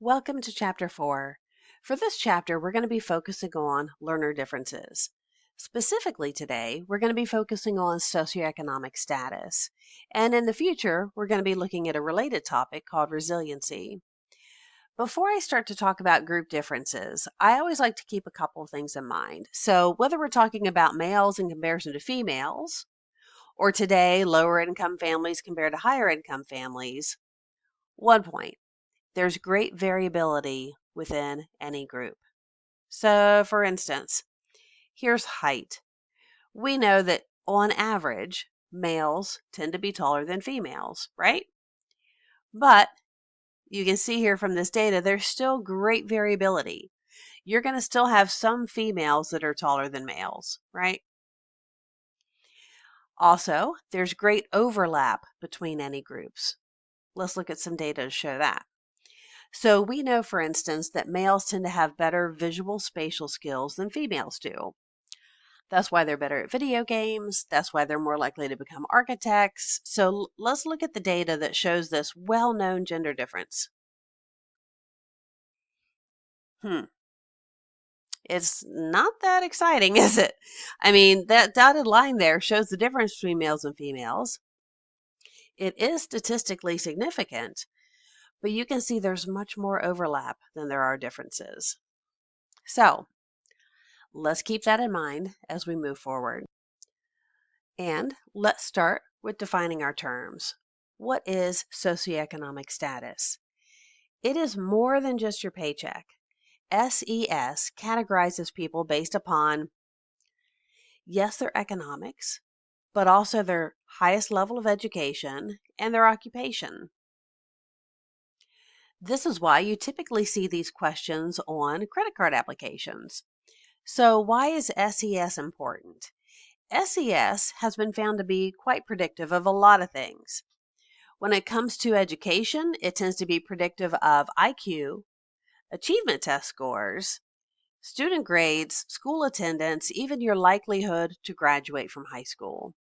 Welcome to Chapter 4. For this chapter, we're going to be focusing on learner differences. Specifically today, we're going to be focusing on socioeconomic status. And in the future, we're going to be looking at a related topic called resiliency. Before I start to talk about group differences, I always like to keep a couple of things in mind. So whether we're talking about males in comparison to females, or today, lower income families compared to higher income families, one point. There's great variability within any group. So, for instance, here's height. We know that on average, males tend to be taller than females, right? But you can see here from this data, there's still great variability. You're going to still have some females that are taller than males, right? Also, there's great overlap between any groups. Let's look at some data to show that. So we know, for instance, that males tend to have better visual spatial skills than females do. That's why they're better at video games. That's why they're more likely to become architects. So let's look at the data that shows this well-known gender difference. It's not that exciting, is it? I mean, that dotted line there shows the difference between males and females. It is statistically significant, but you can see there's much more overlap than there are differences. So let's keep that in mind as we move forward. And let's start with defining our terms. What is socioeconomic status? It is more than just your paycheck. SES categorizes people based upon, yes, their economics, but also their highest level of education and their occupation. This is why you typically see these questions on credit card applications. So why is SES important? SES has been found to be quite predictive of a lot of things. When it comes to education, it tends to be predictive of IQ, achievement test scores, student grades, school attendance, even your likelihood to graduate from high school.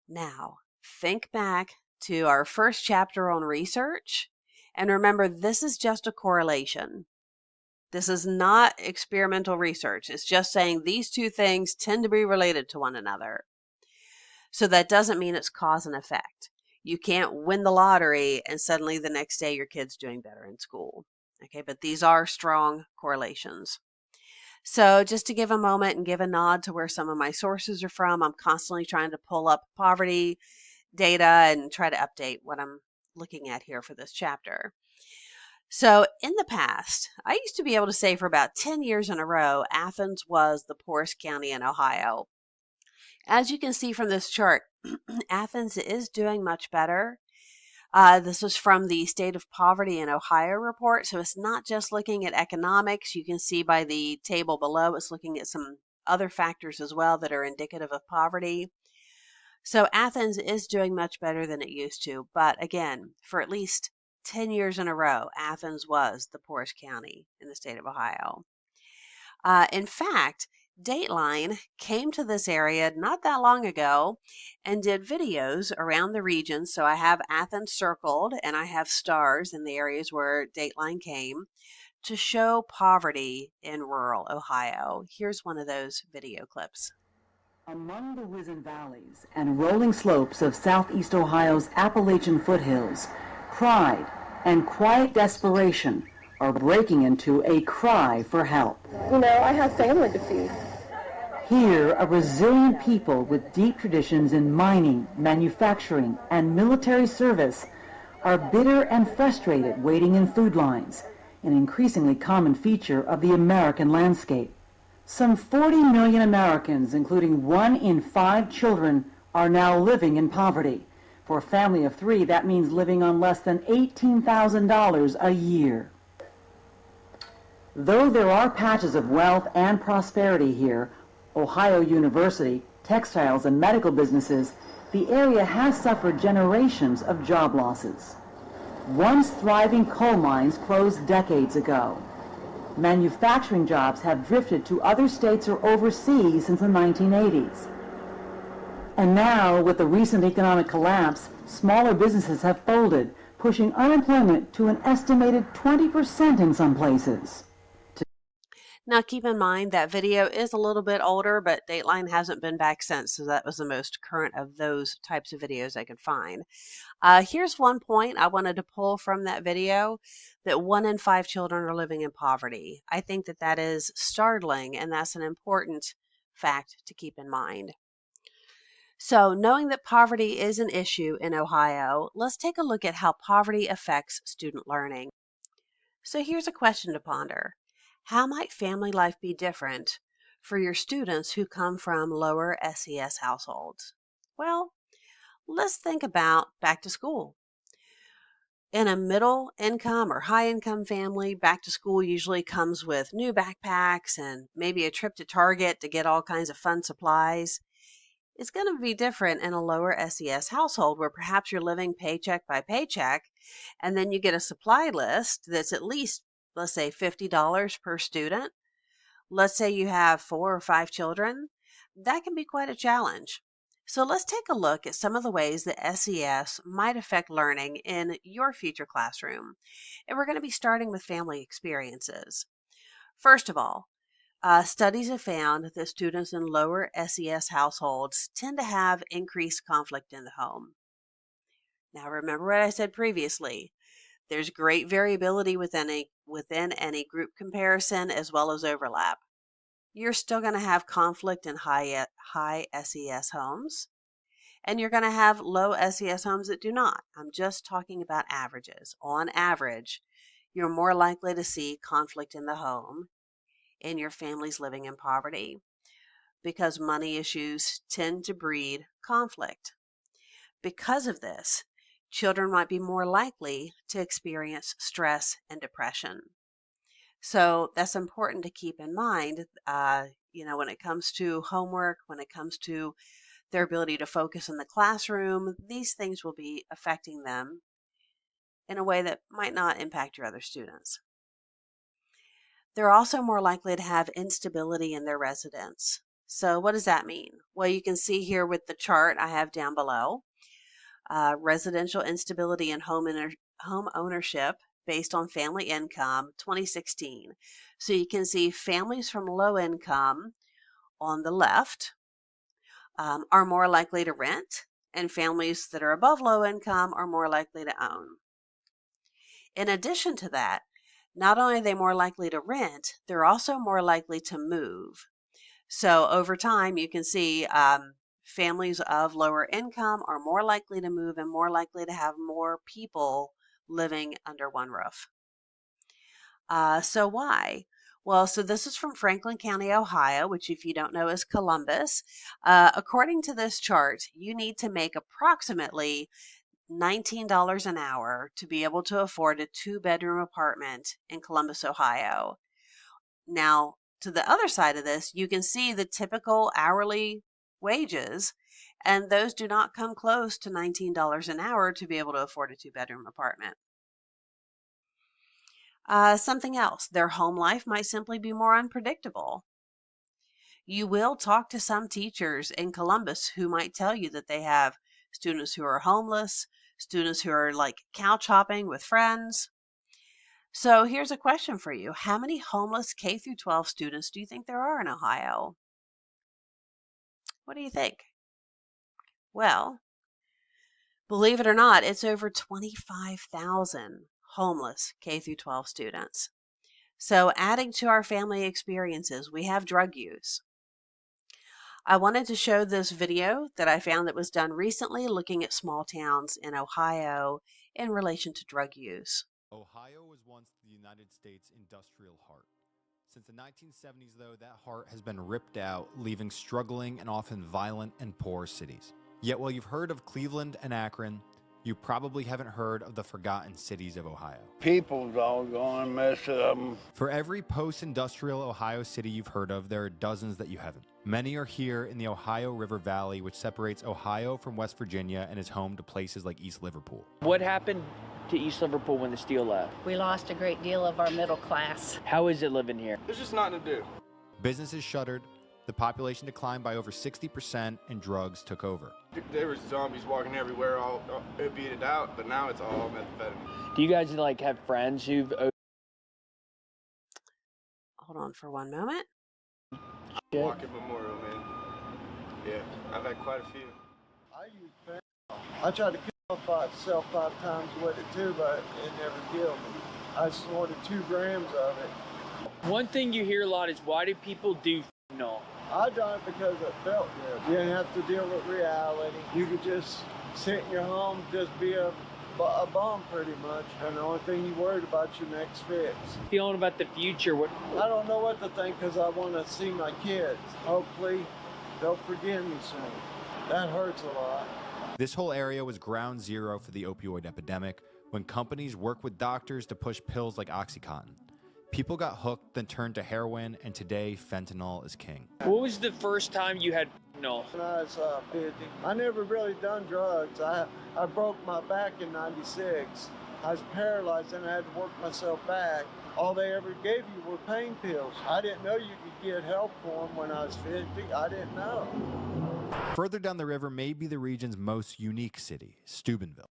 Now, think back to our first chapter on research, and remember this is just a correlation. This is not experimental research. It's just saying these two things tend to be related to one another. So that doesn't mean it's cause and effect. You can't win the lottery and suddenly the next day your kid's doing better in school. Okay, but these are strong correlations. So just to give a moment and give a nod to where some of my sources are from, I'm constantly trying to pull up poverty data and try to update what I'm looking at here for this chapter. So in the past, I used to be able to say for about 10 years in a row, Athens was the poorest county in Ohio. As you can see from this chart, Athens is doing much better. This was from the State of Poverty in Ohio report, so it's not just looking at economics. You can see by the table below, it's looking at some other factors as well that are indicative of poverty. So Athens is doing much better than it used to, but again, for at least 10 years in a row, Athens was the poorest county in the state of Ohio. In fact, Dateline came to this area not that long ago and did videos around the region. So I have Athens circled and I have stars in the areas where Dateline came to show poverty in rural Ohio. Here's one of those video clips. Among the wizened valleys and rolling slopes of southeast Ohio's Appalachian foothills, pride and quiet desperation are breaking into a cry for help. You know, I have family to feed. Here, a resilient people with deep traditions in mining, manufacturing, and military service are bitter and frustrated waiting in food lines, an increasingly common feature of the American landscape. Some 40 million Americans, including 1 in 5 children, are now living in poverty. For a family of 3, that means living on less than $18,000 a year. Though there are patches of wealth and prosperity here, Ohio University, textiles, and medical businesses, the area has suffered generations of job losses. Once thriving coal mines closed decades ago. Manufacturing jobs have drifted to other states or overseas since the 1980s. And now, with the recent economic collapse, smaller businesses have folded, pushing unemployment to an estimated 20% in some places. Now, keep in mind that video is a little bit older, but Dateline hasn't been back since, so that was the most current of those types of videos I could find. Here's one point I wanted to pull from that video, that 1 in 5 children are living in poverty. I think that that is startling, and that's an important fact to keep in mind. So, knowing that poverty is an issue in Ohio, let's take a look at how poverty affects student learning. So, here's a question to ponder. How might family life be different for your students who come from lower SES households? Well, let's think about back to school. In a middle income or high income family, back to school usually comes with new backpacks and maybe a trip to Target to get all kinds of fun supplies. It's going to be different in a lower SES household where perhaps you're living paycheck by paycheck, and then you get a supply list that's at least, let's say, $50 per student. Let's say you have 4 or 5 children. That can be quite a challenge. So let's take a look at some of the ways that SES might affect learning in your future classroom. And we're going to be starting with family experiences. First of all, studies have found that students in lower SES households tend to have increased conflict in the home. Now, remember what I said previously. There's great variability within any group comparison as well as overlap. You're still going to have conflict in high SES homes, and you're going to have low SES homes that do not. I'm just talking about averages. On average, you're more likely to see conflict in the home in your families living in poverty because money issues tend to breed conflict. Because of this, children might be more likely to experience stress and depression. So that's important to keep in mind, when it comes to homework, when it comes to their ability to focus in the classroom, these things will be affecting them in a way that might not impact your other students. They're also more likely to have instability in their residence. So what does that mean? Well, you can see here with the chart I have down below, residential instability and home ownership based on family income, 2016. So you can see families from low income on the left are more likely to rent, and families that are above low income are more likely to own. In addition to that, not only are they more likely to rent, they're also more likely to move. So over time, you can see families of lower income are more likely to move and more likely to have more people living under one roof. So why? Well, so this is from Franklin County, Ohio, which if you don't know is Columbus. According to this chart, you need to make approximately $19 an hour to be able to afford a 2-bedroom apartment in Columbus, Ohio. Now, to the other side of this, you can see the typical hourly wages, and those do not come close to $19 an hour to be able to afford a 2-bedroom apartment. Something else, their home life might simply be more unpredictable. You will talk to some teachers in Columbus who might tell you that they have students who are homeless, students who are like couch hopping with friends. So here's a question for you. How many homeless K through 12 students do you think there are in Ohio? What do you think? Well, believe it or not, it's over 25,000 homeless K through 12 students. So adding to our family experiences, we have drug use. I wanted to show this video that I found that was done recently looking at small towns in Ohio in relation to drug use. Ohio was once the United States industrial heart. Since the 1970s, though, that heart has been ripped out, leaving struggling and often violent and poor cities. Yet while you've heard of Cleveland and Akron, you probably haven't heard of the forgotten cities of Ohio. People's all gone mess of them. For every post-industrial Ohio city you've heard of, there are dozens that you haven't. Many are here in the Ohio River Valley, which separates Ohio from West Virginia and is home to places like East Liverpool. What happened to East Liverpool when the steel left? We lost a great deal of our middle class. How is it living here? There's just nothing to do. Businesses shuttered, The population declined by over 60% and drugs took over. There was zombies walking everywhere, all it beat it out, but now it's all methamphetamine. Do you guys like have friends who've Hold on for one moment. Walking Memorial, man. Yeah, I've had quite a few. I use fentanyl. I tried to kill myself 5 times with it too, but it never killed me. I snorted 2 grams of it. One thing you hear a lot is, why do people do fentanyl? I done it because it felt good. You didn't have to deal with reality. You could just sit in your home, just be a bum pretty much, and the only thing you worried about your next fix. Feeling about the future, what? I don't know what to think because I want to see my kids. Hopefully they'll forgive me soon. That hurts a lot. This whole area was ground zero for the opioid epidemic when companies worked with doctors to push pills like OxyContin. People got hooked, then turned to heroin, and today fentanyl is king. What was the first time you had fentanyl? When I was 50, I never really done drugs. I broke my back in '96. I was paralyzed and I had to work myself back. All they ever gave you were pain pills. I didn't know you could get help for them when I was 50. I didn't know. Further down the river may be the region's most unique city, Steubenville.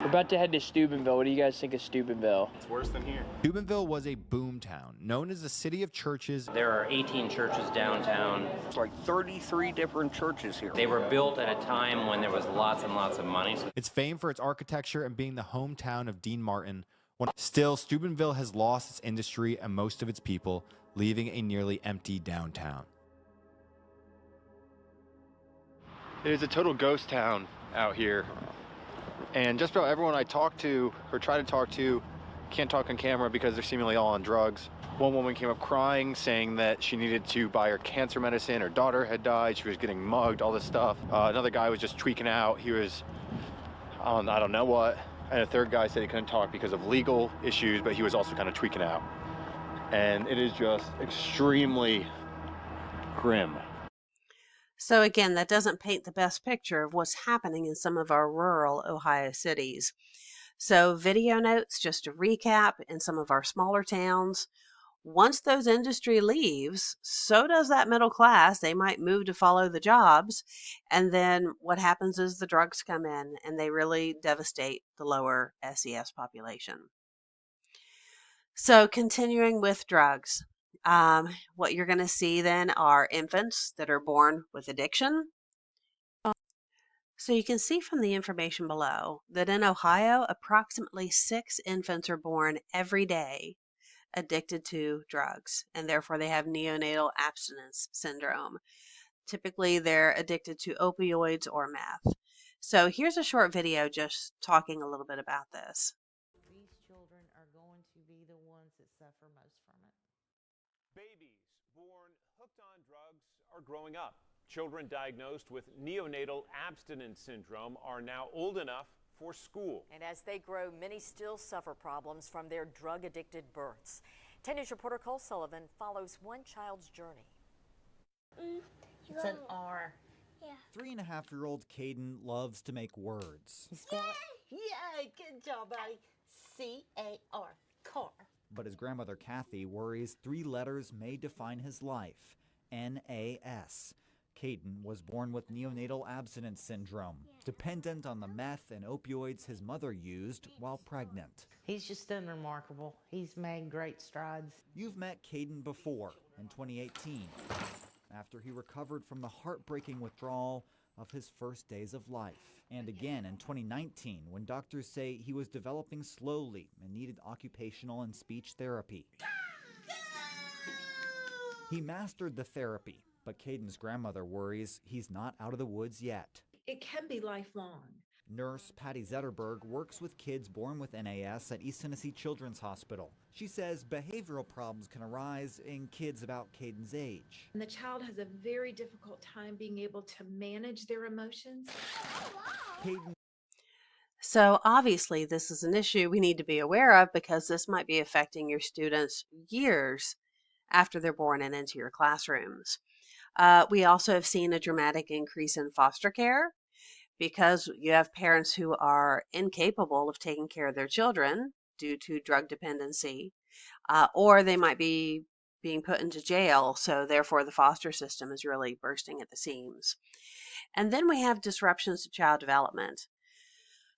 We're about to head to Steubenville. What do you guys think of Steubenville? It's worse than here. Steubenville was a boom town, known as the city of churches. There are 18 churches downtown. It's like 33 different churches here. They were built at a time when there was lots and lots of money. It's famed for its architecture and being the hometown of Dean Martin. Still, Steubenville has lost its industry and most of its people, leaving a nearly empty downtown. It is a total ghost town out here. And just about everyone I talk to or try to talk to can't talk on camera because they're seemingly all on drugs. One woman came up crying, saying that she needed to buy her cancer medicine. Her daughter had died. She was getting mugged, all this stuff. Another guy was just tweaking out. He was on I don't know what. And a third guy said he couldn't talk because of legal issues, but he was also kind of tweaking out. And it is just extremely grim. So again, that doesn't paint the best picture of what's happening in some of our rural Ohio cities. So video notes, just to recap, in some of our smaller towns, once those industry leaves, so does that middle class. They might move to follow the jobs. And then what happens is the drugs come in and they really devastate the lower SES population. So continuing with drugs. What you're going to see then are infants that are born with addiction. So you can see from the information below that in Ohio, approximately 6 infants are born every day addicted to drugs, and therefore they have neonatal abstinence syndrome. Typically, they're addicted to opioids or meth. So here's a short video just talking a little bit about this. These children are going to be the ones that suffer most from it. Babies born hooked on drugs are growing up. Children diagnosed with neonatal abstinence syndrome are now old enough for school. And as they grow, many still suffer problems from their drug-addicted births. 10 News reporter Cole Sullivan follows one child's journey. It's an R. Yeah. 3.5-year-old Caden loves to make words. Yay! Good job, buddy. C-A-R. Car. But his grandmother Kathy worries 3 letters may define his life. N-A-S. Caden was born with neonatal abstinence syndrome, dependent on the meth and opioids his mother used while pregnant. He's just done remarkable. He's made great strides. You've met Caden before, in 2018, after he recovered from the heartbreaking withdrawal of his first days of life. And again in 2019, when doctors say he was developing slowly and needed occupational and speech therapy. He mastered the therapy, but Caden's grandmother worries he's not out of the woods yet. It can be lifelong. Nurse Patty Zetterberg works with kids born with NAS at East Tennessee Children's Hospital. She says behavioral problems can arise in kids about Caden's age. And the child has a very difficult time being able to manage their emotions. Caden. So obviously this is an issue we need to be aware of because this might be affecting your students years after they're born and into your classrooms. We also have seen a dramatic increase in foster care because you have parents who are incapable of taking care of their children due to drug dependency, or they might be being put into jail, so therefore the foster system is really bursting at the seams. And then we have disruptions to child development.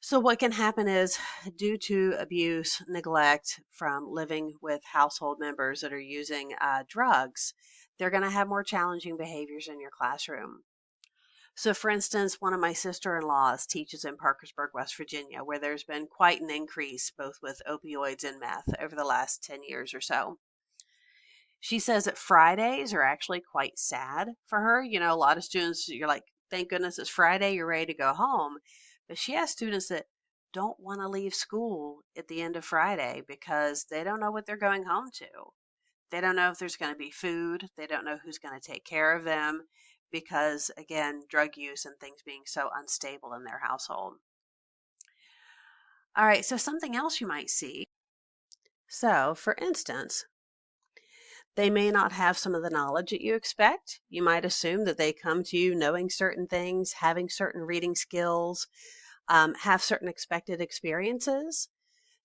So what can happen is, due to abuse, neglect from living with household members that are using drugs, they're going to have more challenging behaviors in your classroom. So for instance, one of my sister-in-laws teaches in Parkersburg, West Virginia, where there's been quite an increase both with opioids and meth over the last 10 years or so. She says that Fridays are actually quite sad for her. You know, a lot of students, you're like, thank goodness it's Friday, you're ready to go home. But she has students that don't want to leave school at the end of Friday because they don't know what they're going home to. They don't know if there's going to be food. They don't know who's going to take care of them because, again, drug use and things being so unstable in their household. All right, so something else you might see. So, for instance, they may not have some of the knowledge that you expect. You might assume that they come to you knowing certain things, having certain reading skills, have certain expected experiences.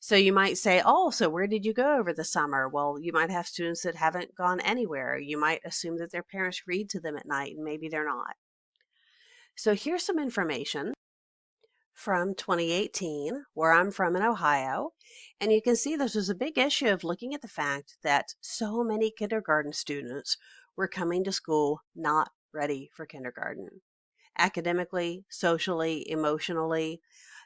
So you might say, oh, so where did you go over the summer? Well, you might have students that haven't gone anywhere. You might assume that their parents read to them at night, and maybe they're not. So here's some information from 2018, where I'm from in Ohio. And you can see this was a big issue of looking at the fact that so many kindergarten students were coming to school not ready for kindergarten, academically, socially, emotionally.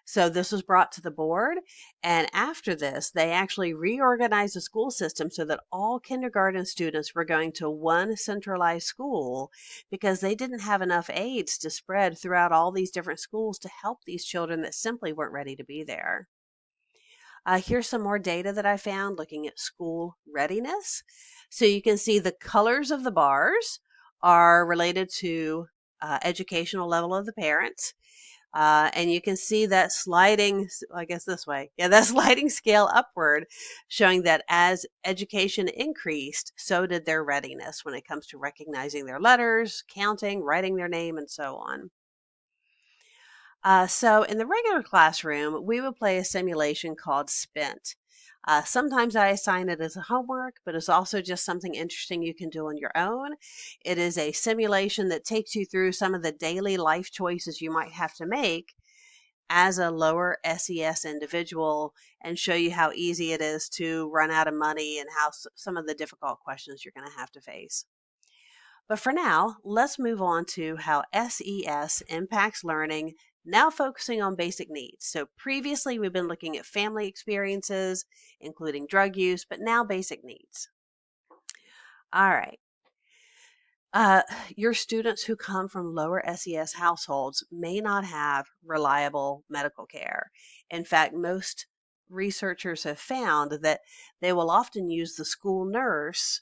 So this was brought to the board, and after this, they actually reorganized the school system so that all kindergarten students were going to one centralized school because they didn't have enough aides to spread throughout all these different schools to help these children that simply weren't ready to be there. Here's some more data that I found looking at school readiness. So you can see the colors of the bars are related to educational level of the parents. And you can see that sliding, I guess this way, yeah, that sliding scale upward, showing that as education increased, so did their readiness when it comes to recognizing their letters, counting, writing their name, and so on. So in the regular classroom, we would play a simulation called Spent. Sometimes I assign it as a homework, but it's also just something interesting you can do on your own. It is a simulation that takes you through some of the daily life choices you might have to make as a lower SES individual and show you how easy it is to run out of money and how some of the difficult questions you're going to have to face. But for now, let's move on to how SES impacts learning, now focusing on basic needs. So previously we've been looking at family experiences, including drug use, but now basic needs. All right. Your students who come from lower SES households may not have reliable medical care. In fact, most researchers have found that they will often use the school nurse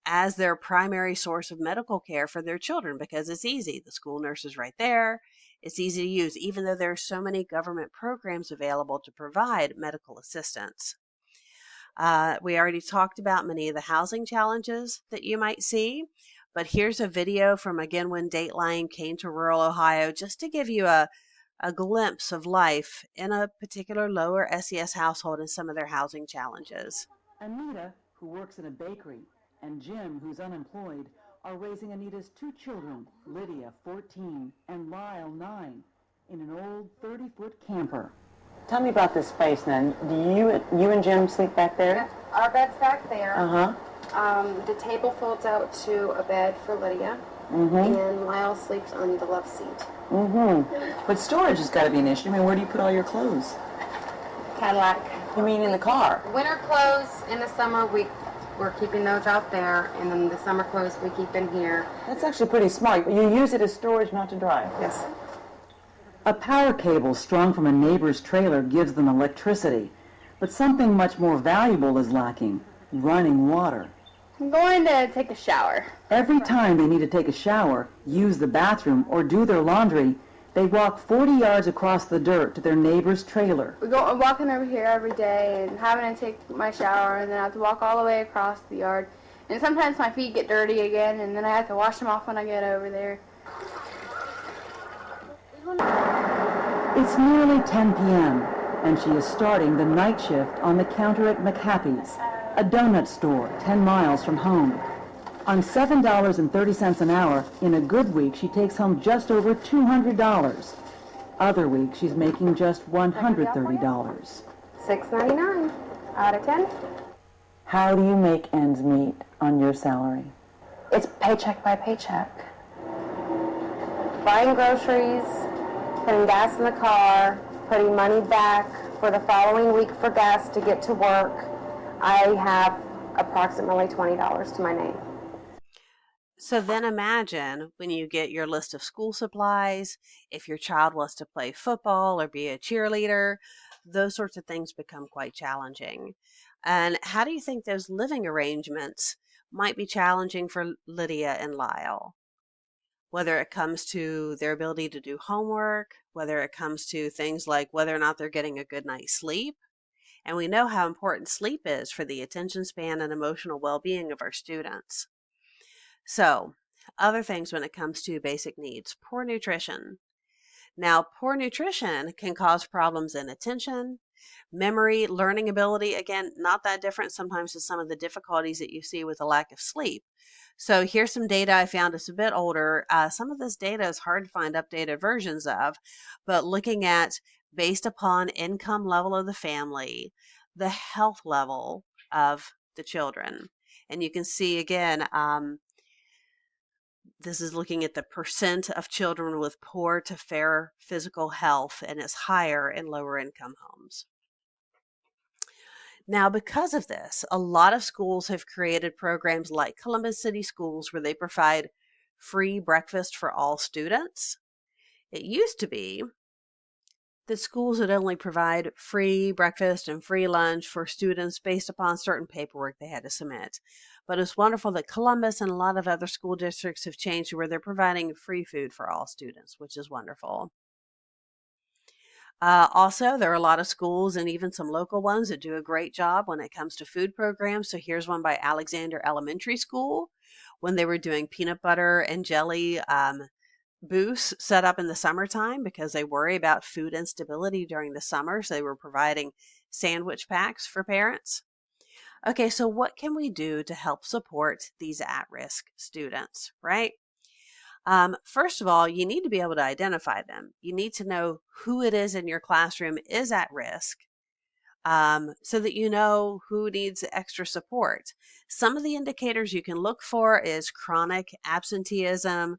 as their primary source of medical care for their children because it's easy. The school nurse is right there. It's easy to use, even though there are so many government programs available to provide medical assistance. We already talked about many of the housing challenges that you might see, but here's a video from, again, when Dateline came to rural Ohio, just to give you a glimpse of life in a particular lower SES household and some of their housing challenges. Anita, who works in a bakery, and Jim, who's unemployed, are raising Anita's two children, Lydia, 14, and Lyle, 9, in an old 30-foot camper. Tell me about this space then. Do you and Jim sleep back there? Yeah, our bed's back there. Uh-huh. The table folds out to a bed for Lydia, and Lyle sleeps on the left seat. But storage has got to be an issue. I mean, where do you put all your clothes? Cadillac. You mean in the car? Winter clothes in the summer, we're keeping those out there, and then the summer clothes we keep in here. That's actually pretty smart. You use it as storage, not to dry. Yes. A power cable strung from a neighbor's trailer gives them electricity, but something much more valuable is lacking: running water. I'm going to take a shower. Every time they need to take a shower, use the bathroom, or do their laundry, they walk 40 yards across the dirt to their neighbor's trailer. I'm walking over here every day and having to take my shower, and then I have to walk all the way across the yard. And sometimes my feet get dirty again, and then I have to wash them off when I get over there. It's nearly 10 p.m., and she is starting the night shift on the counter at McHappy's. a donut store 10 miles from home. On $7.30 an hour, in a good week, she takes home just over $200. Other weeks, she's making just $130. $6.99 out of 10. How do you make ends meet on your salary? It's paycheck by paycheck. Buying groceries, putting gas in the car, putting money back for the following week for gas to get to work. I have approximately $20 to my name. So then imagine when you get your list of school supplies, if your child wants to play football or be a cheerleader, those sorts of things become quite challenging. And how do you think those living arrangements might be challenging for Lydia and Lyle? Whether it comes to their ability to do homework, whether it comes to things like whether or not they're getting a good night's sleep. And we know how important sleep is for the attention span and emotional well-being of our students. So, other things when it comes to basic needs, poor nutrition. Now, poor nutrition can cause problems in attention, memory, learning ability. Again, not that different sometimes to some of the difficulties that you see with a lack of sleep. So here's some data I found. It's a bit older. Some of this data is hard to find updated versions of, but looking at based upon income level of the family, the health level of the children. And you can see again, this is looking at the percent of children with poor to fair physical health, and it's higher in lower income homes. Now, because of this, a lot of schools have created programs like Columbus City Schools where they provide free breakfast for all students. It used to be that schools would only provide free breakfast and free lunch for students based upon certain paperwork they had to submit. But it's wonderful that Columbus and a lot of other school districts have changed to where they're providing free food for all students, which is wonderful. Also, there are a lot of schools and even some local ones that do a great job when it comes to food programs. So here's one by Alexander Elementary School when they were doing peanut butter and jelly booths set up in the summertime because they worry about food instability during the summer. So they were providing sandwich packs for parents. Okay, so what can we do to help support these at-risk students, right? First of all, you need to be able to identify them. You need to know who it is in your classroom is at risk so that you know who needs extra support. Some of the indicators you can look for is chronic absenteeism,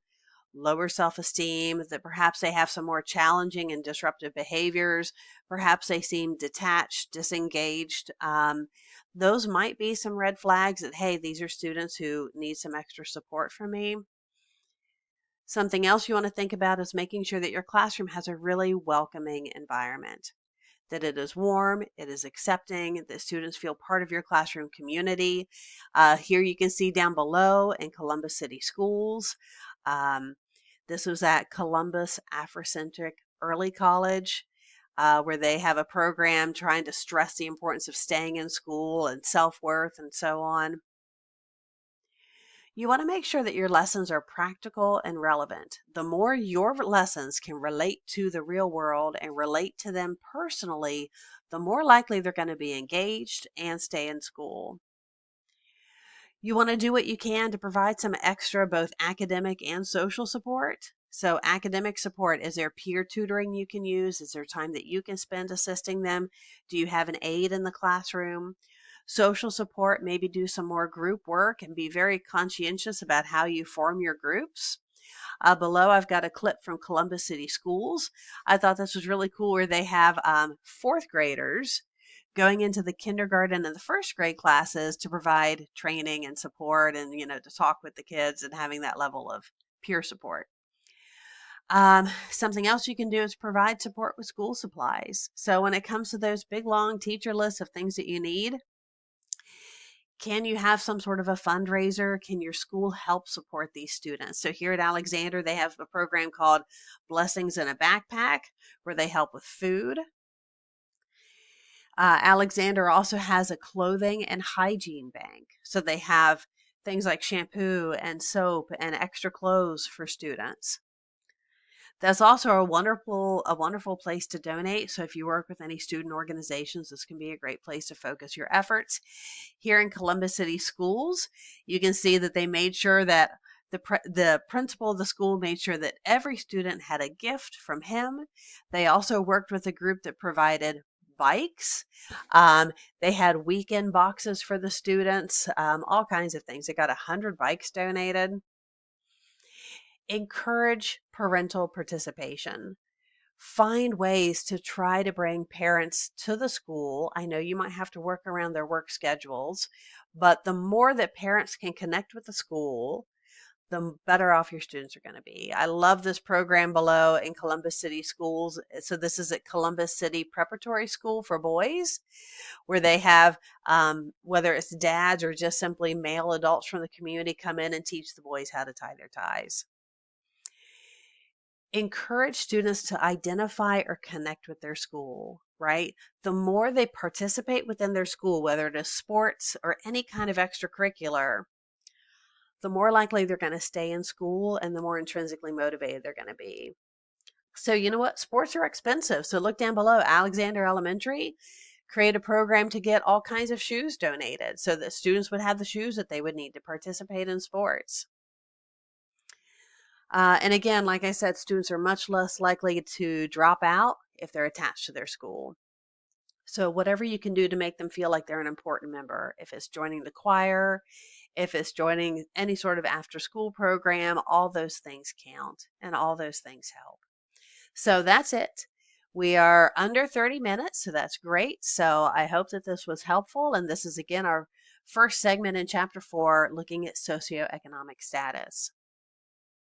lower self-esteem, that perhaps they have some more challenging and disruptive behaviors, perhaps they seem detached, disengaged. Those might be some red flags that, hey, these are students who need some extra support from me. Something else you want to think about is making sure that your classroom has a really welcoming environment, that it is warm, it is accepting, that students feel part of your classroom community. Here you can see down below in Columbus City Schools. This was at Columbus Afrocentric Early College, where they have a program trying to stress the importance of staying in school and self-worth and so on. You want to make sure that your lessons are practical and relevant. The more your lessons can relate to the real world and relate to them personally, the more likely they're going to be engaged and stay in school. You want to do what you can to provide some extra both academic and social support. So academic support, is there peer tutoring you can use? Is there time that you can spend assisting them? Do you have an aide in the classroom? Social support, maybe do some more group work and be very conscientious about how you form your groups. Below, I've got a clip from Columbus City Schools. I thought this was really cool where they have fourth graders going into the kindergarten and the first grade classes to provide training and support and, to talk with the kids and having that level of peer support. Something else you can do is provide support with school supplies. So when it comes to those big, long teacher lists of things that you need, can you have some sort of a fundraiser? Can your school help support these students? So here at Alexander, they have a program called Blessings in a Backpack where they help with food. Alexander also has a clothing and hygiene bank. So they have things like shampoo and soap and extra clothes for students. That's also a wonderful place to donate. So if you work with any student organizations, this can be a great place to focus your efforts. Here in Columbus City Schools, you can see that they made sure that the principal of the school made sure that every student had a gift from him. They also worked with a group that provided bikes. They had weekend boxes for the students, all kinds of things. They got 100 bikes donated. Encourage parental participation. Find ways to try to bring parents to the school. I know you might have to work around their work schedules, but the more that parents can connect with the school, the better off your students are going to be. I love this program below in Columbus City Schools. So this is at Columbus City Preparatory School for boys, where they have, whether it's dads or just simply male adults from the community, come in and teach the boys how to tie their ties. Encourage students to identify or connect with their school, right? The more they participate within their school, whether it is sports or any kind of extracurricular, the more likely they're going to stay in school and the more intrinsically motivated they're going to be. So you know what? Sports are expensive. So look down below. Alexander Elementary create a program to get all kinds of shoes donated so that students would have the shoes that they would need to participate in sports. And again, like I said, students are much less likely to drop out if they're attached to their school. So whatever you can do to make them feel like they're an important member, if it's joining the choir, if it's joining any sort of after school program, all those things count and all those things help. So that's it. We are under 30 minutes, so that's great. So I hope that this was helpful. And this is again our first segment in chapter 4, looking at socioeconomic status.